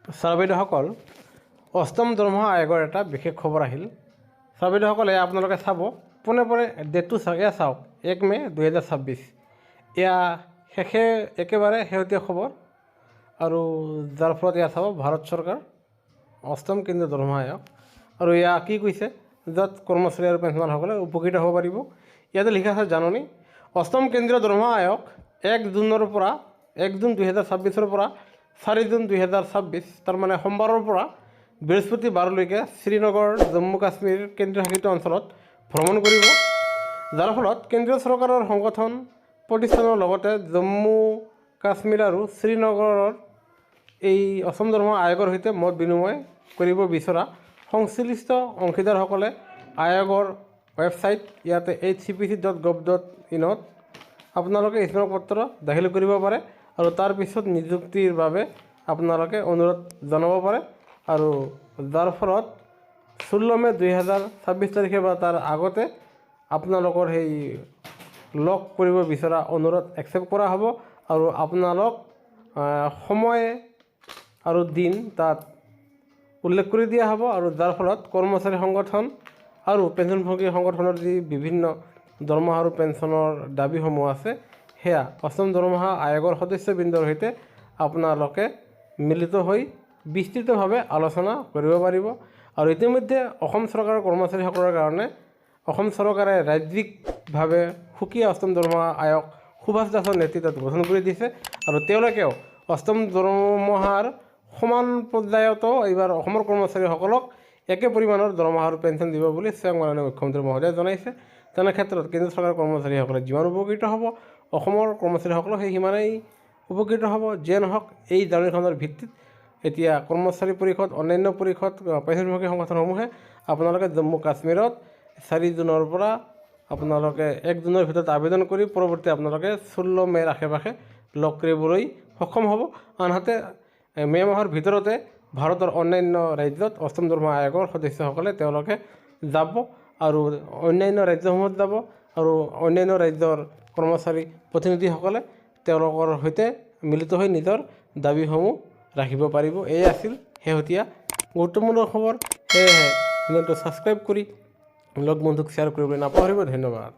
ছাৰ-বাইদেউসকল, অষ্টম দৰমহা আয়োগৰ এটা বিশেষ খবৰ আহিল। ছাৰ-বাইদেউসকলে আপোনালোকে চাব, পোনে পোনে ডেটটো চাওক 1 মে 2026। এয়া একেবাৰে শেহতীয়া খবৰ, আৰু যাৰ ফলত এয়া চাব ভাৰত চৰকাৰ অষ্টম কেন্দ্ৰীয় দৰমহা আয়োগ, আৰু এয়া কি কৈছে, য'ত কৰ্মচাৰী আৰু পেঞ্চনাৰসকলে উপকৃত হ'ব পাৰিব। ইয়াতে লিখা আছে জাননী, অষ্টম কেন্দ্ৰীয় দৰমহা আয়োগ 1 জুনৰ পৰা 1 জুন 2026 পৰা 4 জুন 2026, তাৰমানে সোমবাৰৰ পৰা বৃহস্পতিবাৰলৈকে শ্ৰীনগৰ, জম্মু কাশ্মীৰ কেন্দ্ৰীয় শাসিত অঞ্চলত ভ্ৰমণ কৰিব, যাৰ ফলত কেন্দ্ৰীয় চৰকাৰৰ সংগঠন প্ৰতিষ্ঠানৰ লগতে জম্মু কাশ্মীৰ আৰু শ্ৰীনগৰৰ এই অষ্টম দৰমহা আয়োগৰ সৈতে মত বিনিময় কৰিব বিচৰা সংশ্লিষ্ট অংশীদাৰসকলে আয়োগৰ ৱেবছাইট, ইয়াতে hcpc.gov.in ত আপোনালোকে স্মাৰক পত্ৰ দাখিল কৰিব পাৰে, আৰু তাৰপিছত নিযুক্তিৰ বাবে আপোনালোকে অনুৰোধ জনাব পাৰে, আৰু যাৰ ফলত 16 মে 2026 তাৰিখে বা তাৰ আগতে আপোনালোকৰ সেই লগ কৰিব বিচৰা অনুৰোধ একচেপ্ট কৰা হ'ব, আৰু আপোনালোক সময় আৰু দিন তাত উল্লেখ কৰি দিয়া হ'ব, আৰু যাৰ ফলত কৰ্মচাৰী সংগঠন আৰু পেঞ্চনভোগী সংগঠনৰ যি বিভিন্ন দৰমহা আৰু পেঞ্চনৰ দাবীসমূহ আছে, সেয়া অষ্টম দৰমহা আয়োগৰ সদস্যবৃন্দৰ সৈতে আপোনালোকে মিলিত হৈ বিস্তৃতভাৱে আলোচনা কৰিব পাৰিব। আৰু ইতিমধ্যে অসম চৰকাৰৰ কৰ্মচাৰীসকলৰ কাৰণে অসম চৰকাৰে ৰাজ্যিকভাৱে সুকীয়া অষ্টম দৰমহা আয়োগ সুভাষ দাসৰ নেতৃত্বত গঠন কৰি দিছে, আৰু তেওঁলোকেও অষ্টম দৰমহাৰ সমান পৰ্যায়তো এইবাৰ অসমৰ কৰ্মচাৰীসকলক একে পৰিমাণৰ দৰমহা আৰু পেঞ্চন দিব বুলি স্বয়ং মাননীয় মুখ্যমন্ত্ৰী মহোদয়ে জনাইছে। তেনে ক্ষেত্ৰত কেন্দ্ৰীয় চৰকাৰৰ কৰ্মচাৰীসকলে যিমান উপকৃত হ'ব, অসমৰ কৰ্মচাৰীসকলেও সেই সিমানেই উপকৃত হ'ব। যিয়ে নহওক, এই জাননীখনৰ ভিত্তিত এতিয়া কৰ্মচাৰী পৰিষদ, অন্যান্য পৰিষদ, পেঞ্চনভোগী সংগঠনসমূহে আপোনালোকে জম্মু কাশ্মীৰত 4 জুনৰ পৰা আপোনালোকে 1 জুনৰ ভিতৰত আবেদন কৰি পৰৱৰ্তী আপোনালোকে 16 মে'ৰ আশে পাশে লগ কৰিবলৈ সক্ষম হ'ব। আনহাতে মে' মাহৰ ভিতৰতে ভাৰতৰ অন্যান্য ৰাজ্যত অষ্টম দৰমহা আয়োগৰ সদস্যসকলে তেওঁলোকে যাব, আৰু অন্যান্য ৰাজ্যসমূহত যাব, আৰু অন্যান্য ৰাজ্যৰ কৰ্মচাৰী প্ৰতিনিধিসকলে তেওঁলোকৰ সৈতে মিলিত হৈ নিজৰ দাবীসমূহ ৰাখিব পাৰিব। এয়ে আছিল শেহতীয়া গুৰুত্বপূৰ্ণ খবৰ। সেয়েহে চেনেলটো ছাবস্ক্ৰাইব কৰি লগ বন্ধুক শ্বেয়াৰ কৰিবলৈ নাপাহৰিব। ধন্যবাদ।